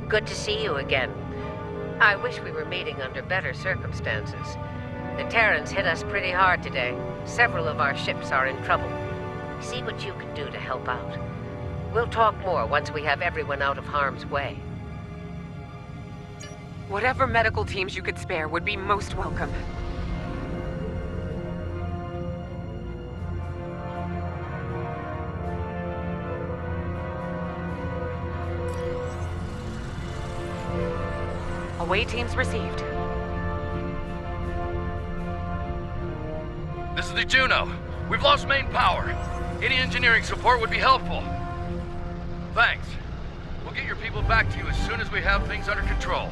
Good to see you again. I wish we were meeting under better circumstances. The Terrans hit us pretty hard today. Several of our ships are in trouble. See what you can do to help out. We'll talk more once we have everyone out of harm's way. Whatever medical teams you could spare would be most welcome. Away teams received. This is the Juno. We've lost main power. Any engineering support would be helpful. Thanks. We'll get your people back to you as soon as we have things under control.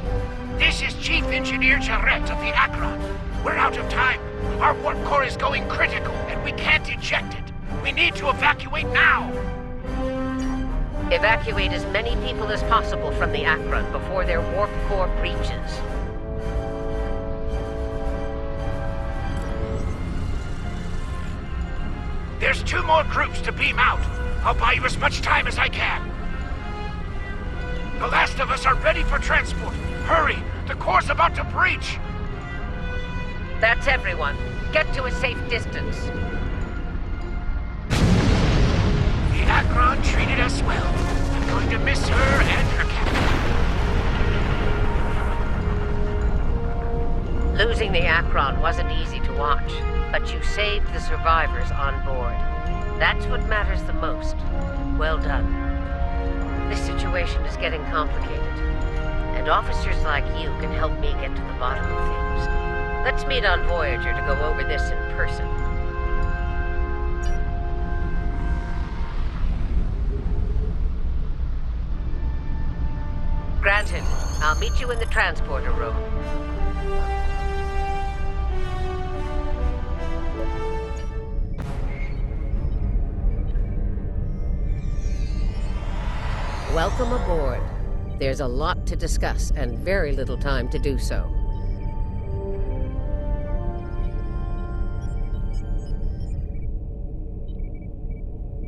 This is Chief Engineer Jarrett of the Akron. We're out of time. Our warp core is going critical, and we can't eject it. We need to evacuate now. Evacuate as many people as possible from the Akron before their warp core breaches. There's 2 more groups to beam out. I'll buy you as much time as I can. The last of us are ready for transport. Hurry! The core's about to breach! That's everyone. Get to a safe distance. The Akron treated us well. I'm going to miss her and her captain. Losing the Akron wasn't easy to watch, but you saved the survivors on board. That's what matters the most. Well done. This situation is getting complicated, and officers like you can help me get to the bottom of things. Let's meet on Voyager to go over this in person. Granted. I'll meet you in the transporter room. Welcome aboard. There's a lot to discuss and very little time to do so.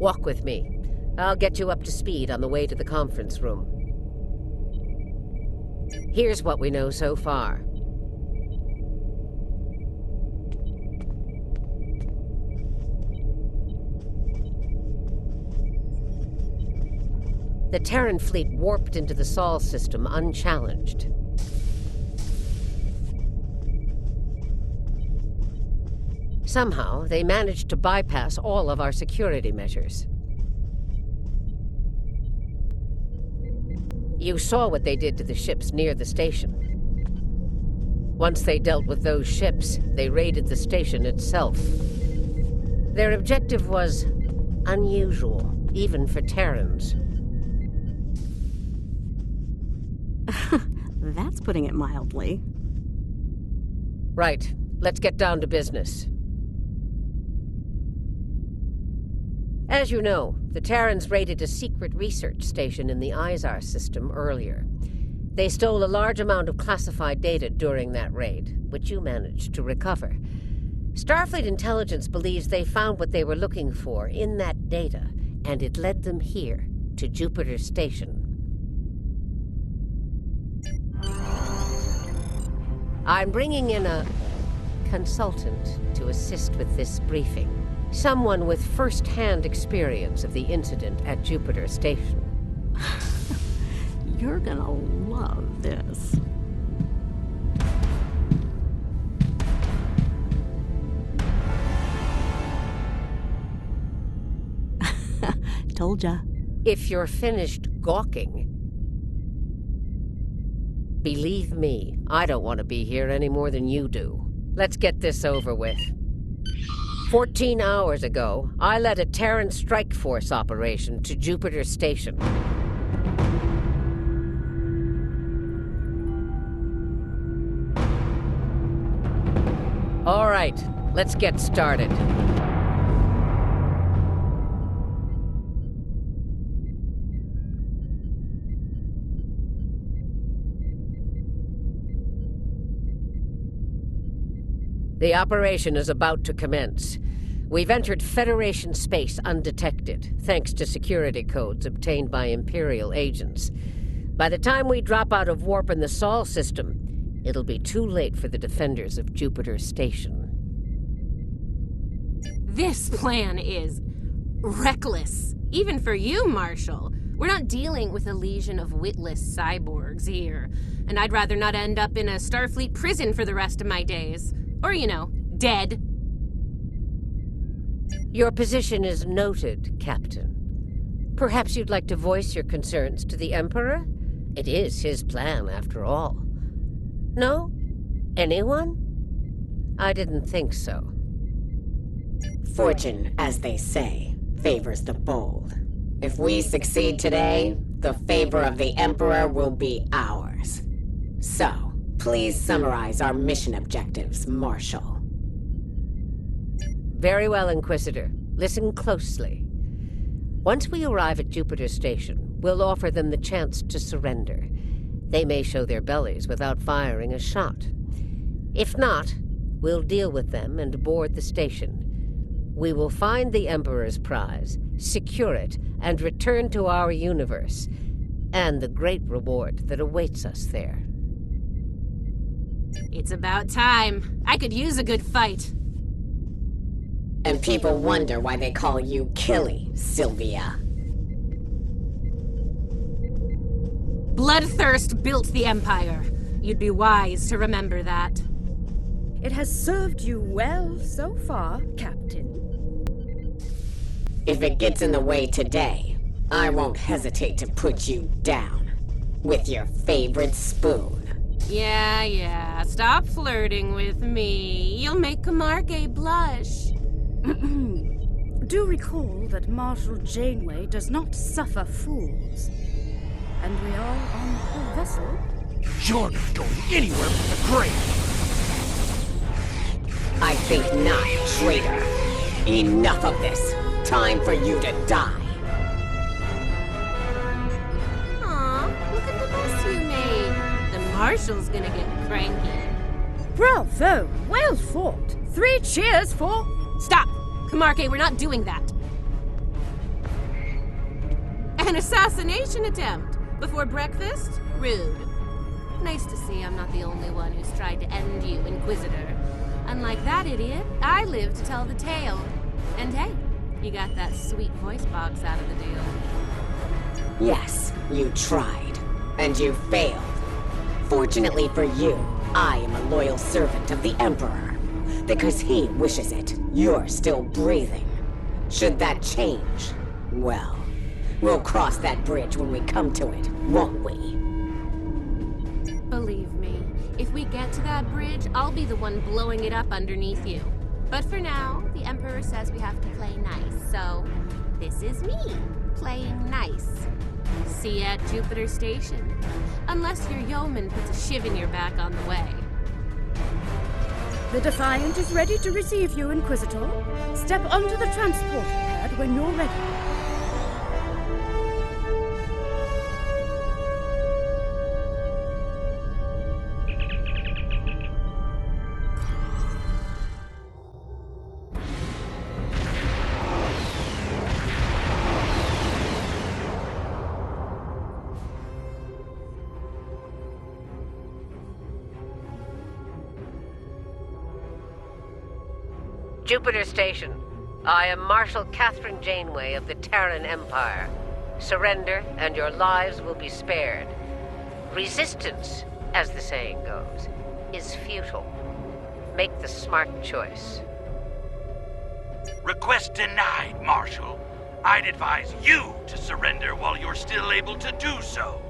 Walk with me. I'll get you up to speed on the way to the conference room. Here's what we know so far. The Terran fleet warped into the Sol system unchallenged. Somehow, they managed to bypass all of our security measures. You saw what they did to the ships near the station. Once they dealt with those ships, they raided the station itself. Their objective was unusual, even for Terrans. That's putting it mildly. Right. Let's get down to business. As you know, the Terrans raided a secret research station in the Izar system earlier. They stole a large amount of classified data during that raid, which you managed to recover. Starfleet intelligence believes they found what they were looking for in that data, and it led them here, to Jupiter Station. I'm bringing in a consultant to assist with this briefing. Someone with first-hand experience of the incident at Jupiter Station. You're gonna love this. Told ya. If you're finished gawking, believe me, I don't want to be here any more than you do. Let's get this over with. 14 hours ago, I led a Terran strike force operation to Jupiter Station. All right, let's get started. The operation is about to commence. We've entered Federation space undetected, thanks to security codes obtained by Imperial agents. By the time we drop out of warp in the Sol system, it'll be too late for the defenders of Jupiter Station. This plan is reckless, even for you, Marshal. We're not dealing with a legion of witless cyborgs here, and I'd rather not end up in a Starfleet prison for the rest of my days. Or, dead. Your position is noted, Captain. Perhaps you'd like to voice your concerns to the Emperor? It is his plan, after all. No? Anyone? I didn't think so. Fortune, as they say, favors the bold. If we succeed today, the favor of the Emperor will be ours. So, please summarize our mission objectives, Marshal. Very well, Inquisitor. Listen closely. Once we arrive at Jupiter Station, we'll offer them the chance to surrender. They may show their bellies without firing a shot. If not, we'll deal with them and board the station. We will find the Emperor's prize, secure it, and return to our universe, and the great reward that awaits us there. It's about time. I could use a good fight. And people wonder why they call you Killy, Sylvia. Bloodthirst built the Empire. You'd be wise to remember that. It has served you well so far, Captain. If it gets in the way today, I won't hesitate to put you down. With your favorite spoon. Yeah. Stop flirting with me. You'll make Camargue blush. Do recall that Marshal Janeway does not suffer fools. And we are on her vessel. You're not going anywhere but the grave. I think not, traitor. Enough of this. Time for you to die. Aw, look at the mess you made. The Marshal's gonna get cranky. Bravo! Well fought! 3 cheers for... Stop! Camargue, we're not doing that. An assassination attempt before breakfast? Rude. Nice to see I'm not the only one who's tried to end you, Inquisitor. Unlike that idiot, I live to tell the tale. And hey, you got that sweet voice box out of the deal. Yes, you tried. And you failed. Fortunately for you, I am a loyal servant of the Emperor. Because he wishes it, you're still breathing. Should that change, well, we'll cross that bridge when we come to it, won't we? Believe me, if we get to that bridge, I'll be the one blowing it up underneath you. But for now, the Emperor says we have to play nice, so this is me, playing nice. See you at Jupiter Station. Unless your yeoman puts a shiv in your back on the way. The Defiant is ready to receive you, Inquisitor. Step onto the transport pad when you're ready. Jupiter Station. I am Marshal Catherine Janeway of the Terran Empire. Surrender, and your lives will be spared. Resistance, as the saying goes, is futile. Make the smart choice. Request denied, Marshal. I'd advise you to surrender while you're still able to do so.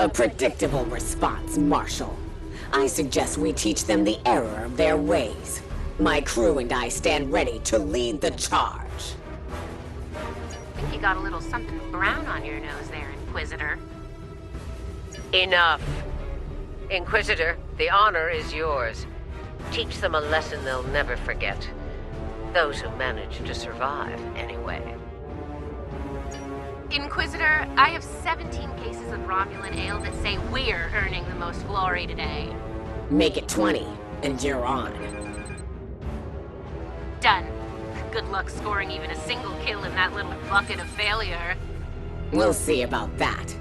A predictable response, Marshal. I suggest we teach them the error of their ways. My crew and I stand ready to lead the charge. I think you got a little something brown on your nose there, Inquisitor. Enough. Inquisitor, the honor is yours. Teach them a lesson they'll never forget. Those who manage to survive, anyway. Inquisitor, I have 17 cases of Romulan ale that say we're earning the most glory today. Make it 20, and you're on. Done. Good luck scoring even a single kill in that little bucket of failure. We'll see about that.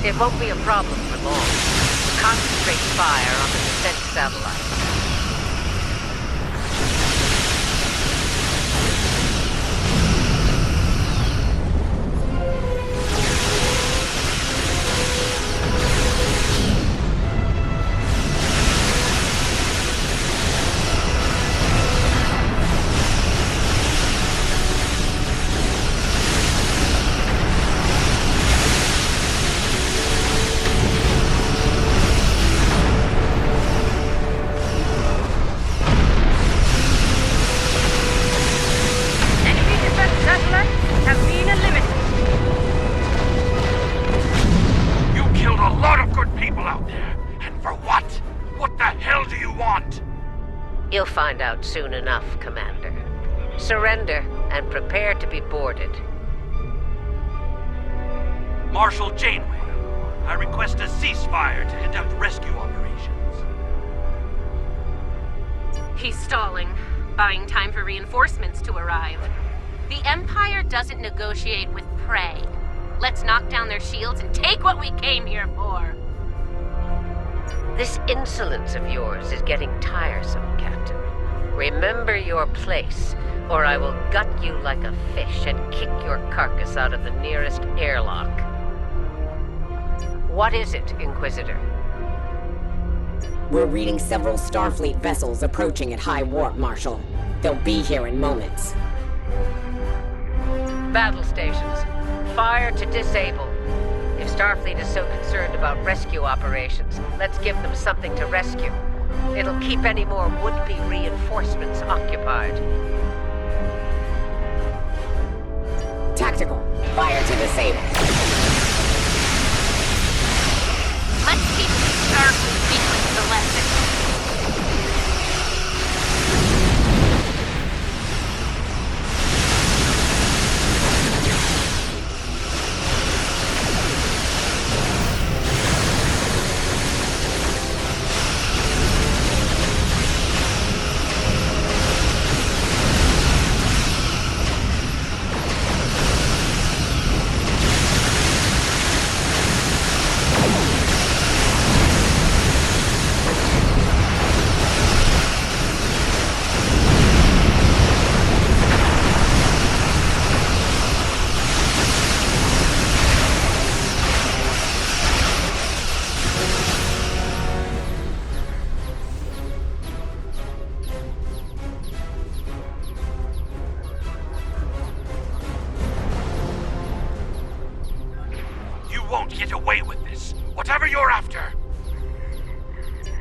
It won't be a problem for long. Concentrate fire on the descent satellite. You'll find out soon enough, Commander. Surrender and prepare to be boarded. Marshal Janeway, I request a ceasefire to conduct rescue operations. He's stalling, buying time for reinforcements to arrive. The Empire doesn't negotiate with prey. Let's knock down their shields and take what we came here for. This insolence of yours is getting tiresome, Captain. Remember your place, or I will gut you like a fish and kick your carcass out of the nearest airlock. What is it, Inquisitor? We're reading several Starfleet vessels approaching at high warp, Marshal. They'll be here in moments. Battle stations. Fire to disable. If Starfleet is so concerned about rescue operations, let's give them something to rescue. It'll keep any more would-be reinforcements occupied. Tactical. Fire to disable. Let's keep Starfleet weaklings the lesson.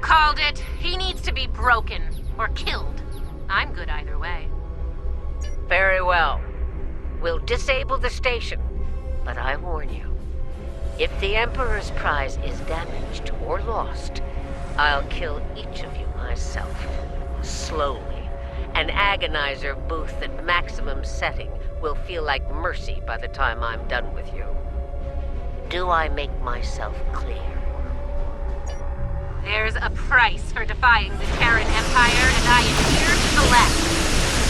Called it. He needs to be broken. Or killed. I'm good either way. Very well. We'll disable the station. But I warn you, if the Emperor's prize is damaged or lost, I'll kill each of you myself. Slowly. An agonizer booth at maximum setting will feel like mercy by the time I'm done with you. Do I make myself clear? There's a price for defying the Terran Empire, and I am here to collect.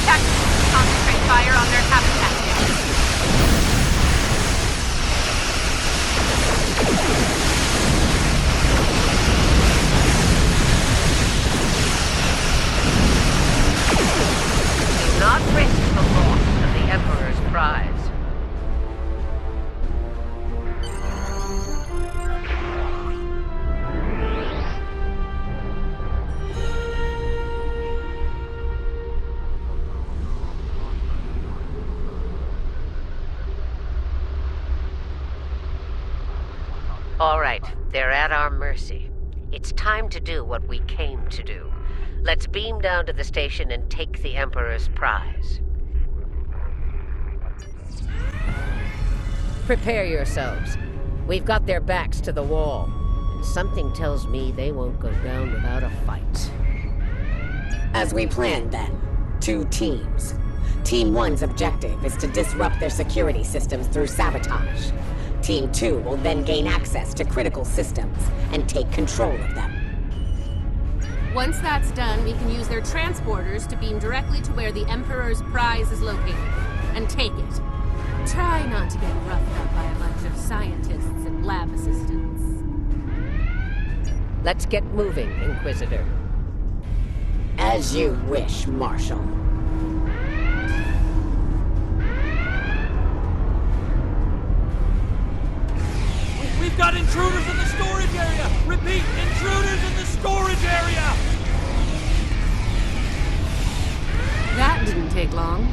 Tactical, concentrate fire on their habitat. Do not risk the loss of the Emperor's prize. All right, they're at our mercy. It's time to do what we came to do. Let's beam down to the station and take the Emperor's prize. Prepare yourselves. We've got their backs to the wall. And something tells me they won't go down without a fight. As we planned, then. 2 teams. Team 1's objective is to disrupt their security systems through sabotage. Team 2 will then gain access to critical systems and take control of them. Once that's done, we can use their transporters to beam directly to where the Emperor's prize is located, and take it. Try not to get roughed up by a bunch of scientists and lab assistants. Let's get moving, Inquisitor. As you wish, Marshal. We've got intruders in the storage area! Repeat, intruders in the storage area! That didn't take long.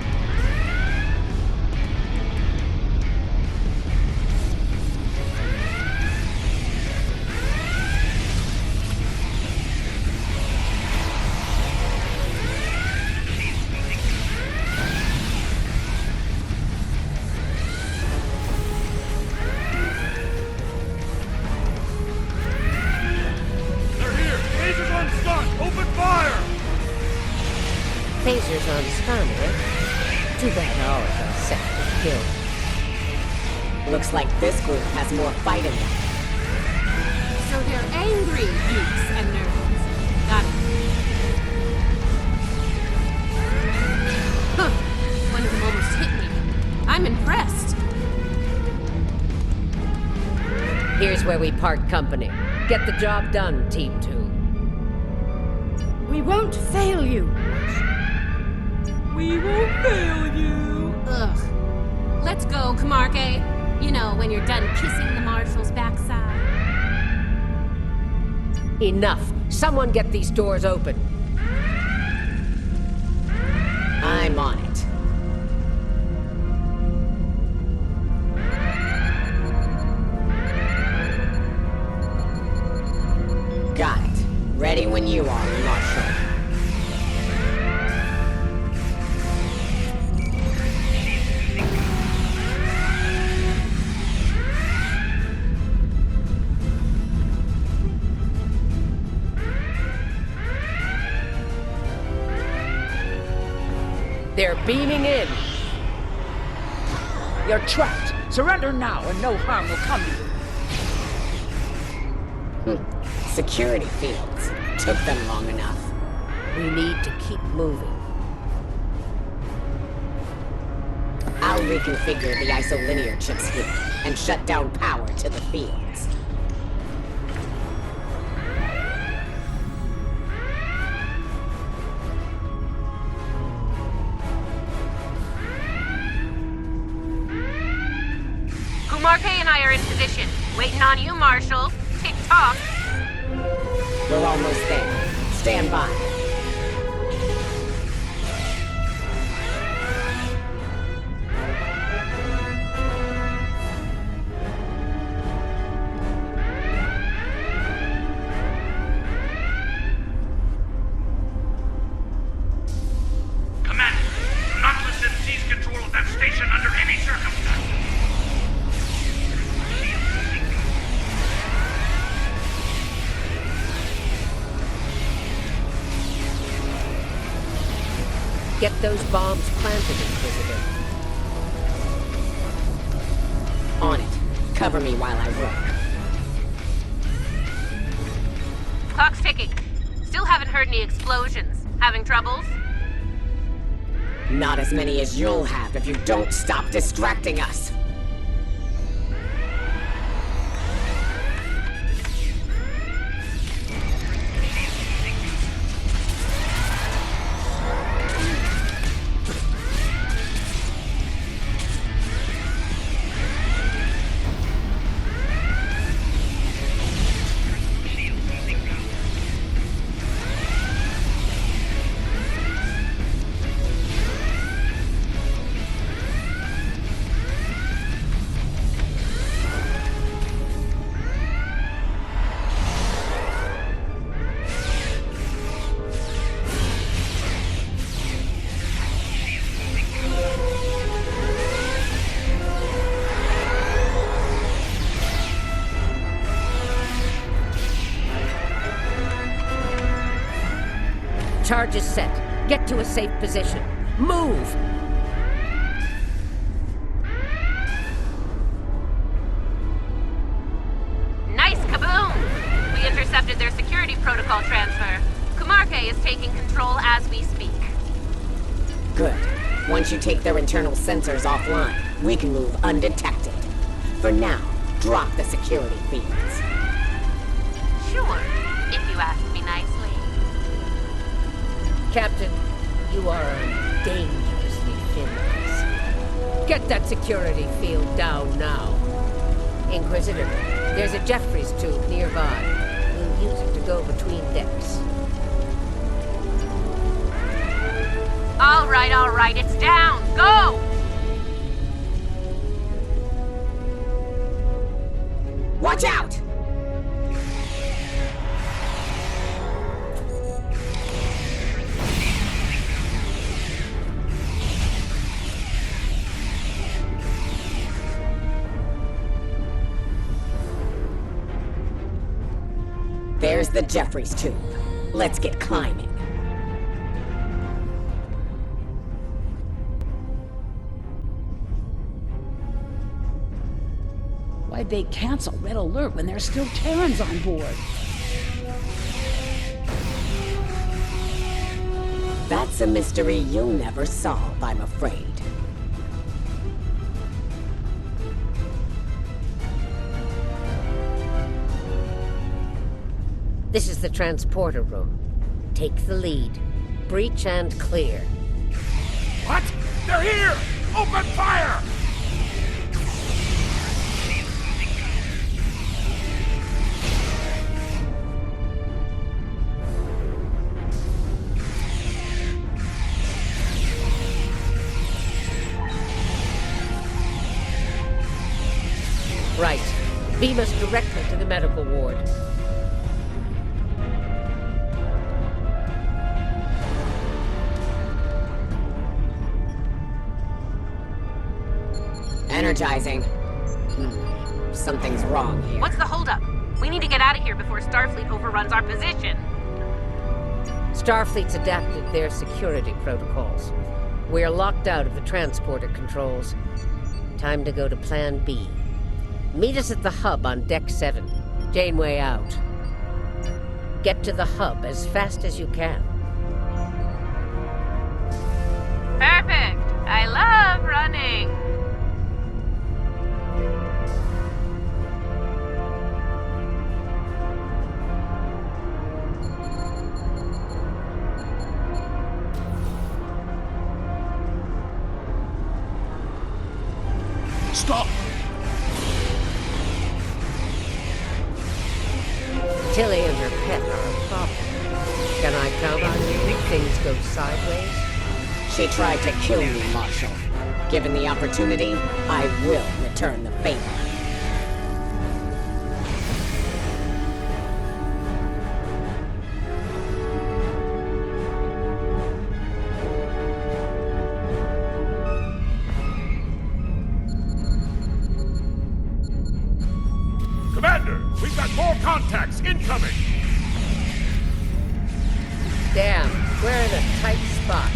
Phasers on stun, eh? Too bad ours are set to kill. Looks like this group has more fight in them. So they're angry geeks and nerds. Got it. Huh. One of them almost hit me. I'm impressed. Here's where we part company. Get the job done, Team 2. We won't fail you. We won't fail you. Ugh. Let's go, Camarque. You know, when you're done kissing the Marshal's backside. Enough. Someone get these doors open. I'm on it. Got it. Ready when you are, Marshal. They're beaming in. You're trapped. Surrender now and no harm will come to you. Security fields. Took them long enough. We need to keep moving. I'll reconfigure the isolinear chips here and shut down power to the fields. Kumarke and I are in position. Waiting on you, Marshal. Tick-tock. We're almost there. Stand by. Commander, Nautilus has seized control of that station under any circumstances. Get those bombs planted, Inquisitor. On it. Cover me while I work. Clock's ticking. Still haven't heard any explosions. Having troubles? Not as many as you'll have if you don't stop distracting us. Charge is set. Get to a safe position. Move! Nice kaboom! We intercepted their security protocol transfer. Kumarke is taking control as we speak. Good. Once you take their internal sensors offline, we can move undetected. For now, drop the security fields. Sure, if you ask me nicely. Captain, you are on dangerously thin ice. Get that security field down now. Inquisitor, there's a Jeffries tube nearby. We'll use it to go between decks. All right, it's down. Go! Watch out! There's the Jeffries tube. Let's get climbing. Why'd they cancel Red Alert when there's still Terrans on board? That's a mystery you'll never solve, I'm afraid. This is the transporter room. Take the lead. Breach and clear. What? They're here! Open fire! Right. Beam us directly to the medical ward. Energizing. Something's wrong here. What's the holdup? We need to get out of here before Starfleet overruns our position. Starfleet's adapted their security protocols. We're locked out of the transporter controls. Time to go to Plan B. Meet us at the hub on Deck 7. Janeway out. Get to the hub as fast as you can. Perfect! I love running! Stop! Tilly and her pet are a problem. Can I count on you if things go sideways? She tried to kill me, Marshal. Given the opportunity, I will return the favor. Commander, we've got more contacts incoming! Damn, we're in a tight spot.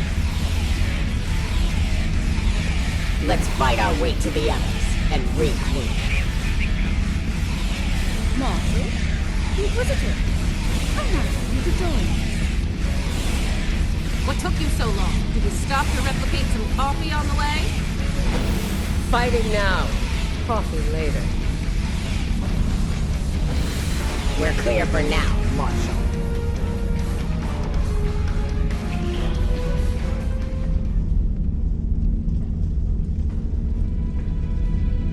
Let's fight our way to the others and regroup. Marshal? Inquisitor? How nice of you to join. What took you so long? Did you stop to replicate some coffee on the way? Fighting now. Coffee later. We're clear for now, Marshal.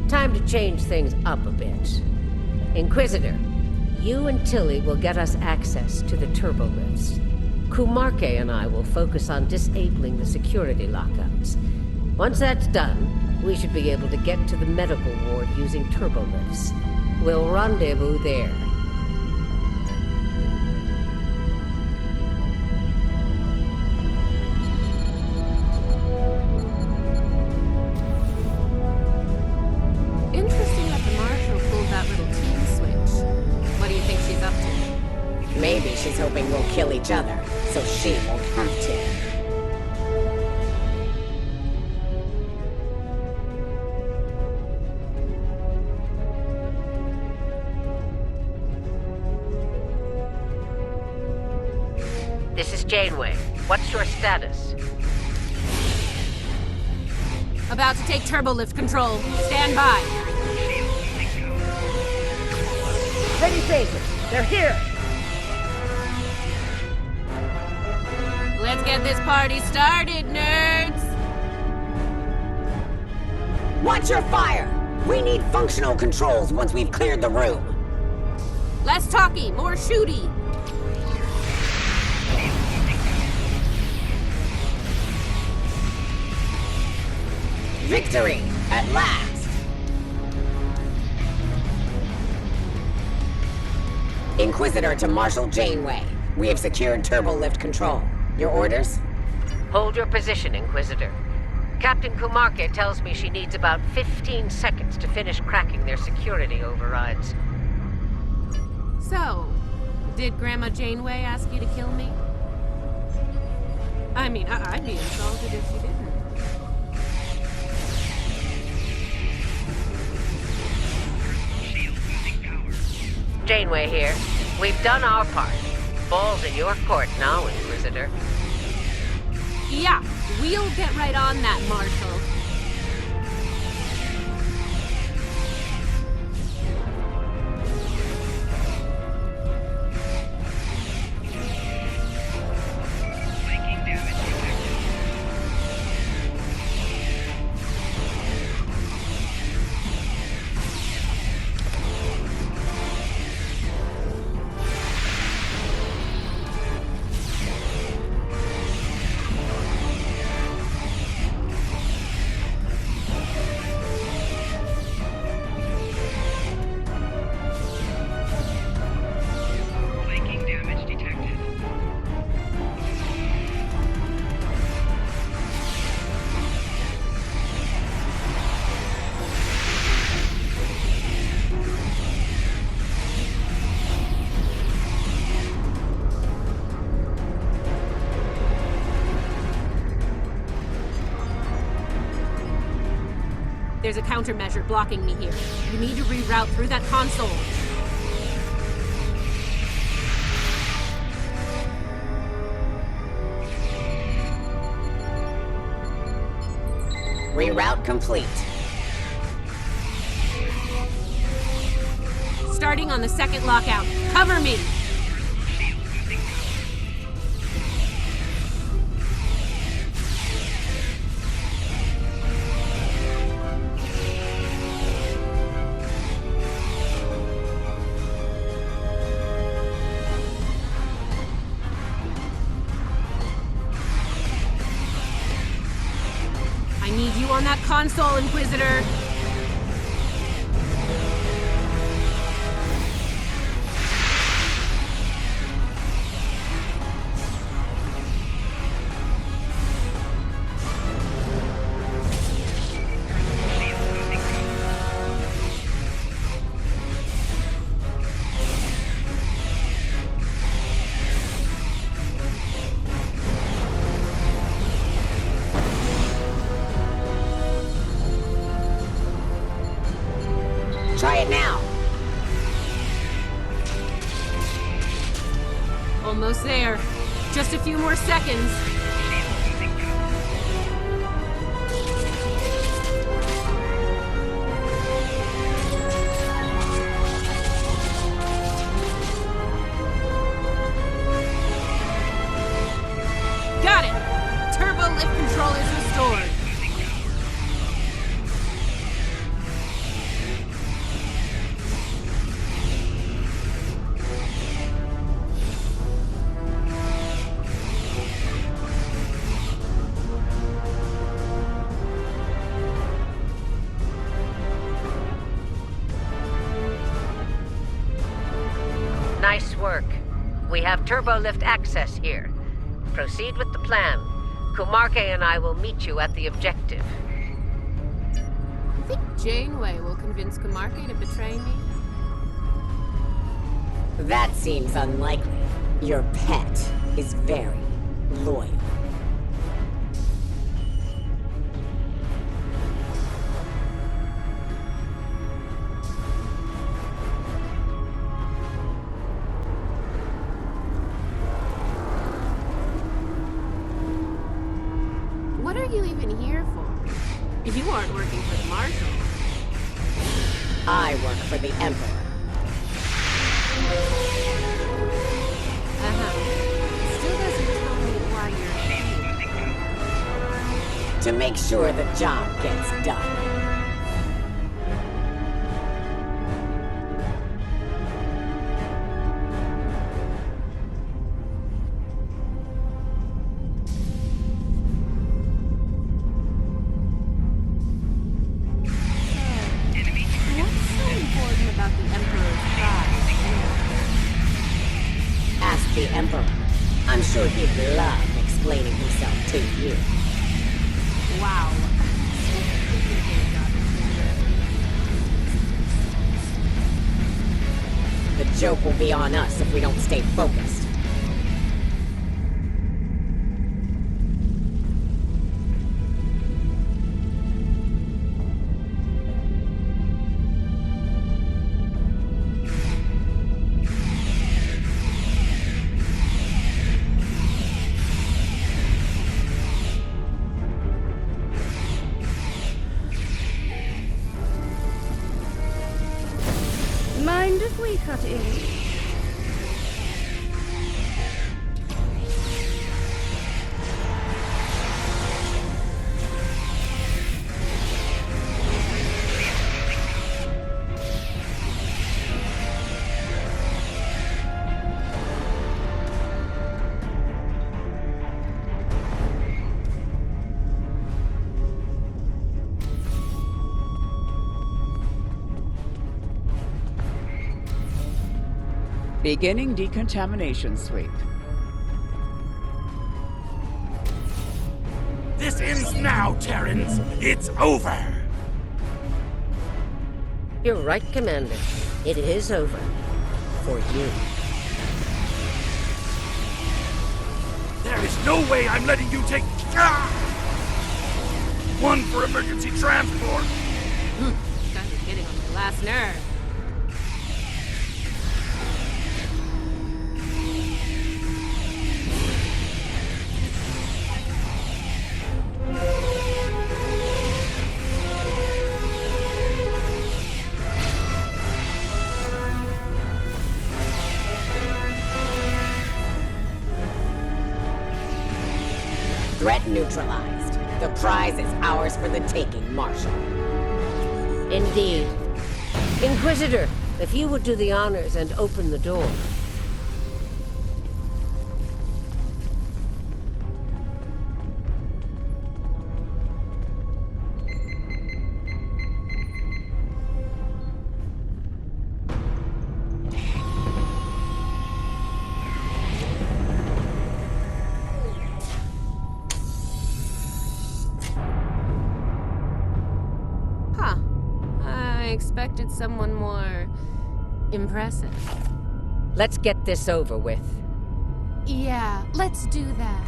Time to change things up a bit. Inquisitor, you and Tilly will get us access to the turbolifts. Kumarke and I will focus on disabling the security lockouts. Once that's done, we should be able to get to the medical ward using turbolifts. We'll rendezvous there. Interesting that the Marshal pulled that little team switch. What do you think she's up to? Maybe she's hoping we'll kill each other, so she won't have to. This is Janeway. What's your status? About to take turbolift control. Stand by. Ready phasers. They're here. Let's get this party started, nerds! Watch your fire! We need functional controls once we've cleared the room. Less talky, more shooty. Victory! At last! Inquisitor to Marshal Janeway. We have secured turbolift control. Your orders? Hold your position, Inquisitor. Captain Kumarke tells me she needs about 15 seconds to finish cracking their security overrides. So, did Grandma Janeway ask you to kill me? I mean, I'd be insulted if she didn't. Janeway here. We've done our part. Ball's in your court now, Inquisitor. Yeah, we'll get right on that, Marshal. There's a countermeasure blocking me here. You need to reroute through that console. Reroute complete. Starting on the second lockout. Cover me! I need you on that console, Inquisitor! Try it now. Almost there. Just a few more seconds. Got it! Turbo lift control is restored. Nice work. We have turbolift access here. Proceed with the plan. Kumarke and I will meet you at the objective. I think Janeway will convince Kumarke to betray me. That seems unlikely. Your pet is very loyal. What are you even here for? If you I work for the Emperor. Still doesn't tell me why you're here. To make sure the job gets done. The Emperor. I'm sure he'd love explaining himself to you. Wow. The joke will be on us if we don't stay focused. Mind if we cut in? Beginning decontamination sweep. This ends now, Terrans. It's over. You're right, Commander. It is over. For you. There is no way I'm letting you take... One for emergency transport. You guys are getting on my last nerve. Threat neutralized. The prize is ours for the taking, Marshal. Indeed. Inquisitor, if you would do the honors and open the door. I expected someone more impressive. Let's get this over with. Yeah, let's do that.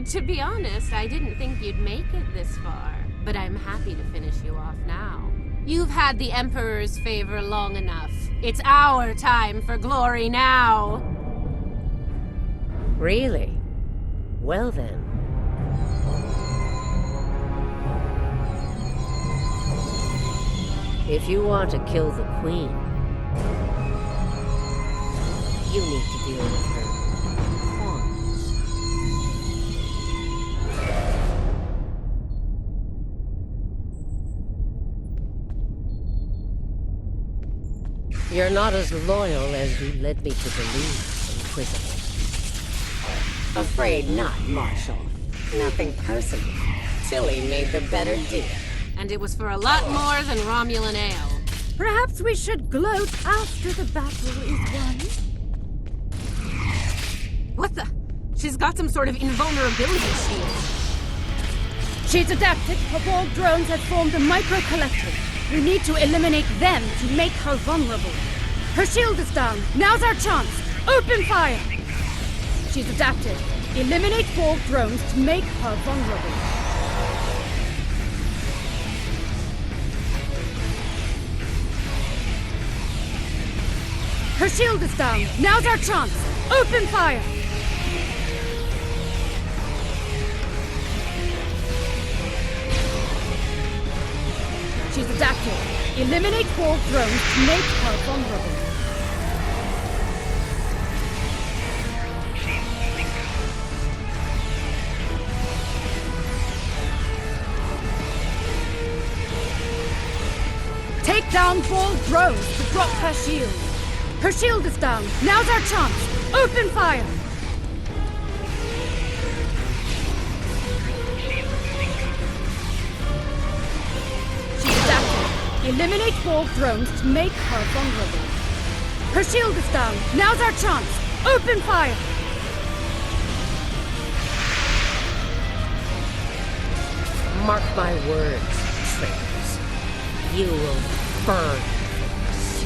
To be honest, I didn't think you'd make it this far, but I'm happy to finish you off now. You've had the Emperor's favor long enough. It's our time for glory now! Really? Well then. If you want to kill the Queen, you need to deal with her pawns. You're not as loyal as you led me to believe, Inquisitor. Afraid not, Marshal. Nothing personal. Tilly made the better deal. And it was for a lot more than Romulan ale. Perhaps we should gloat after the battle is won. What the? She's got some sort of invulnerability shield. She's adapted. Her Borg drones have formed a micro-collective. We need to eliminate them to make her vulnerable. Her shield is down. Now's our chance. Open fire! She's adapted. Eliminate Borg drones to make her vulnerable. Her shield is down. Now's our chance. Open fire! Shields adapted. Eliminate all drones to make her vulnerable. Take down ball drones to drop her shield. Her shield is down. Now's our chance. Open fire. She's adapted. Eliminate ball drones to make her vulnerable. Her shield is down. Now's our chance. Open fire. Mark my words, traitors. You will burn this.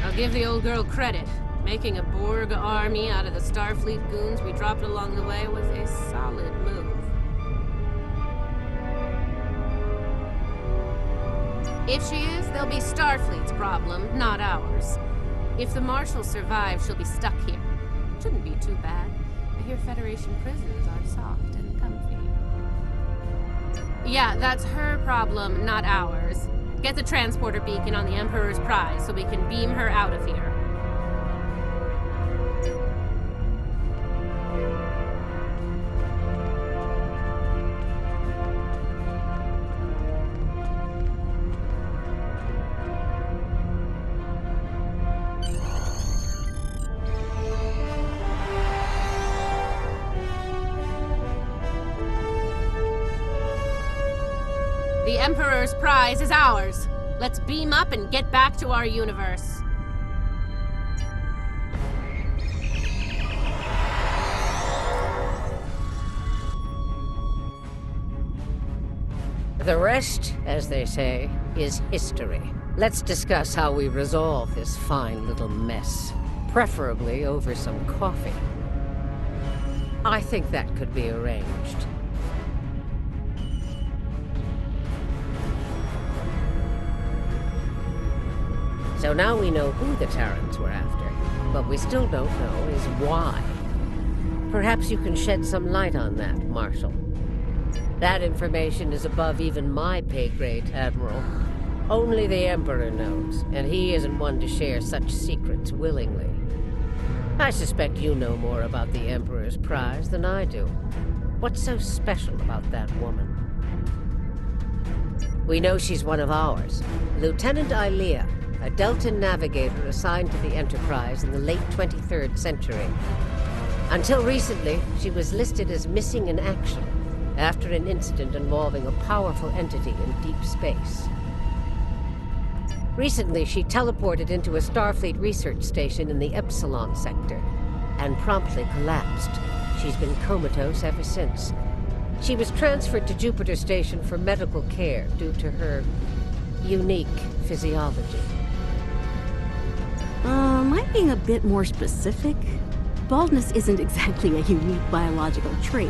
I'll give the old girl credit. Making a Borg army out of the Starfleet goons we dropped along the way was a solid move. If she is, they'll be Starfleet's problem, not ours. If the Marshal survives, she'll be stuck here. Shouldn't be too bad. I hear Federation prisons are soft and comfy. Yeah, that's her problem, not ours. Get the transporter beacon on the Emperor's prize so we can beam her out of here. The Emperor's prize is ours. Let's beam up and get back to our universe. The rest, as they say, is history. Let's discuss how we resolve this fine little mess. Preferably over some coffee. I think that could be arranged. So now we know who the Terrans were after, but we still don't know is why. Perhaps you can shed some light on that, Marshal. That information is above even my pay grade, Admiral. Only the Emperor knows, and he isn't one to share such secrets willingly. I suspect you know more about the Emperor's prize than I do. What's so special about that woman? We know she's one of ours, Lieutenant Ilea, a Deltan navigator assigned to the Enterprise in the late 23rd century. Until recently, she was listed as missing in action after an incident involving a powerful entity in deep space. Recently, she teleported into a Starfleet research station in the Epsilon sector and promptly collapsed. She's been comatose ever since. She was transferred to Jupiter Station for medical care due to her unique physiology. Am I being a bit more specific? Baldness isn't exactly a unique biological trait,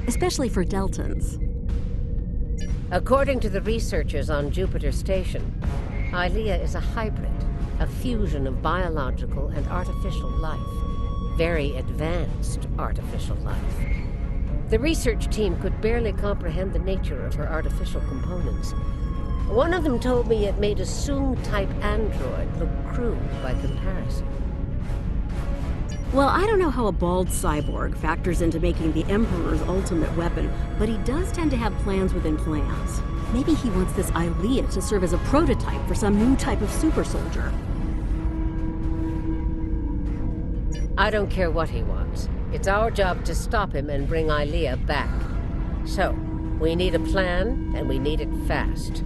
especially for Deltans. According to the researchers on Jupiter Station, Ilea is a hybrid, a fusion of biological and artificial life. Very advanced artificial life. The research team could barely comprehend the nature of her artificial components. One of them told me it made a Soong-type android look crude by comparison. Well, I don't know how a bald cyborg factors into making the Emperor's ultimate weapon, but he does tend to have plans within plans. Maybe he wants this Ilea to serve as a prototype for some new type of super soldier. I don't care what he wants. It's our job to stop him and bring Ilea back. So, we need a plan, and we need it fast.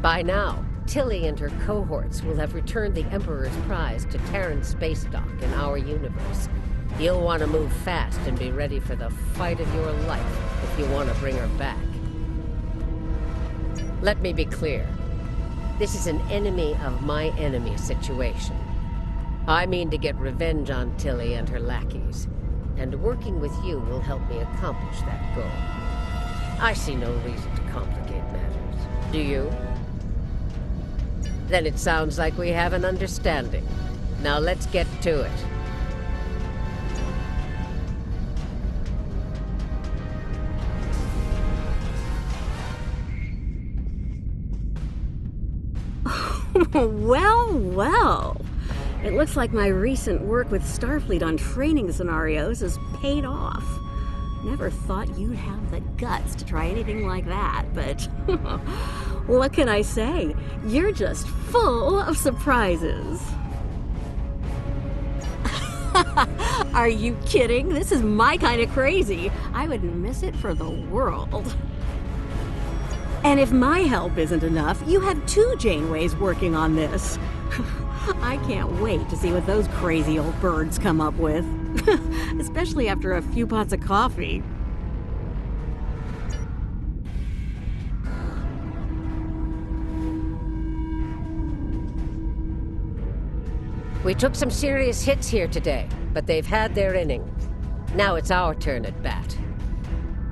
By now, Tilly and her cohorts will have returned the Emperor's prize to Terran space dock in our universe. You'll want to move fast and be ready for the fight of your life if you want to bring her back. Let me be clear. This is an enemy of my enemy situation. I mean to get revenge on Tilly and her lackeys. and working with you will help me accomplish that goal. I see no reason to complicate matters. Do you? Then it sounds like we have an understanding. Now let's get to it. Well, well. It looks like my recent work with Starfleet on training scenarios has paid off. Never thought you'd have the guts to try anything like that, but what can I say? You're just full of surprises. Are you kidding? This is my kind of crazy. I wouldn't miss it for the world. And if my help isn't enough, you have 2 Janeways working on this. I can't wait to see what those crazy old birds come up with. Especially after a few pots of coffee. We took some serious hits here today, but they've had their inning. Now it's our turn at bat.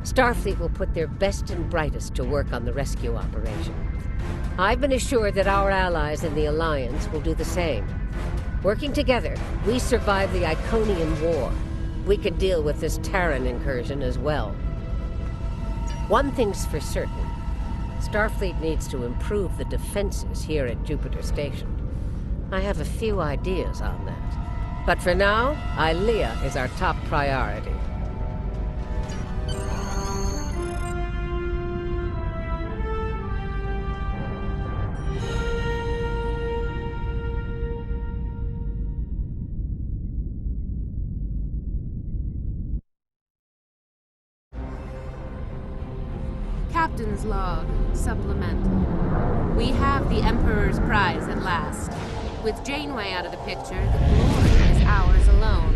Starfleet will put their best and brightest to work on the rescue operation. I've been assured that our allies in the Alliance will do the same. Working together, we survived the Iconian War. We could deal with this Terran incursion as well. One thing's for certain. Starfleet needs to improve the defenses here at Jupiter Station. I have a few ideas on that. But for now, Ilea is our top priority. Captain's log, supplemental. We have the Emperor's prize at last. With Janeway out of the picture, the glory is ours alone.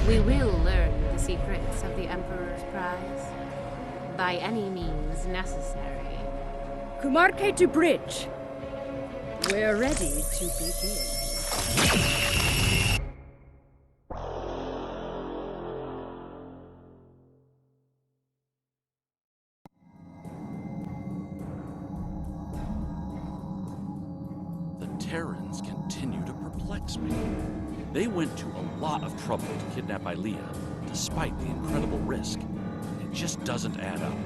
We will learn the secrets of the Emperor's prize. By any means necessary. Kumarke to bridge. We're ready to begin. Terrans continue to perplex me. They went to a lot of trouble to kidnap Ilea, despite the incredible risk. It just doesn't add up.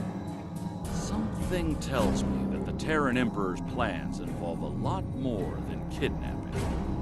Something tells me that the Terran Emperor's plans involve a lot more than kidnapping.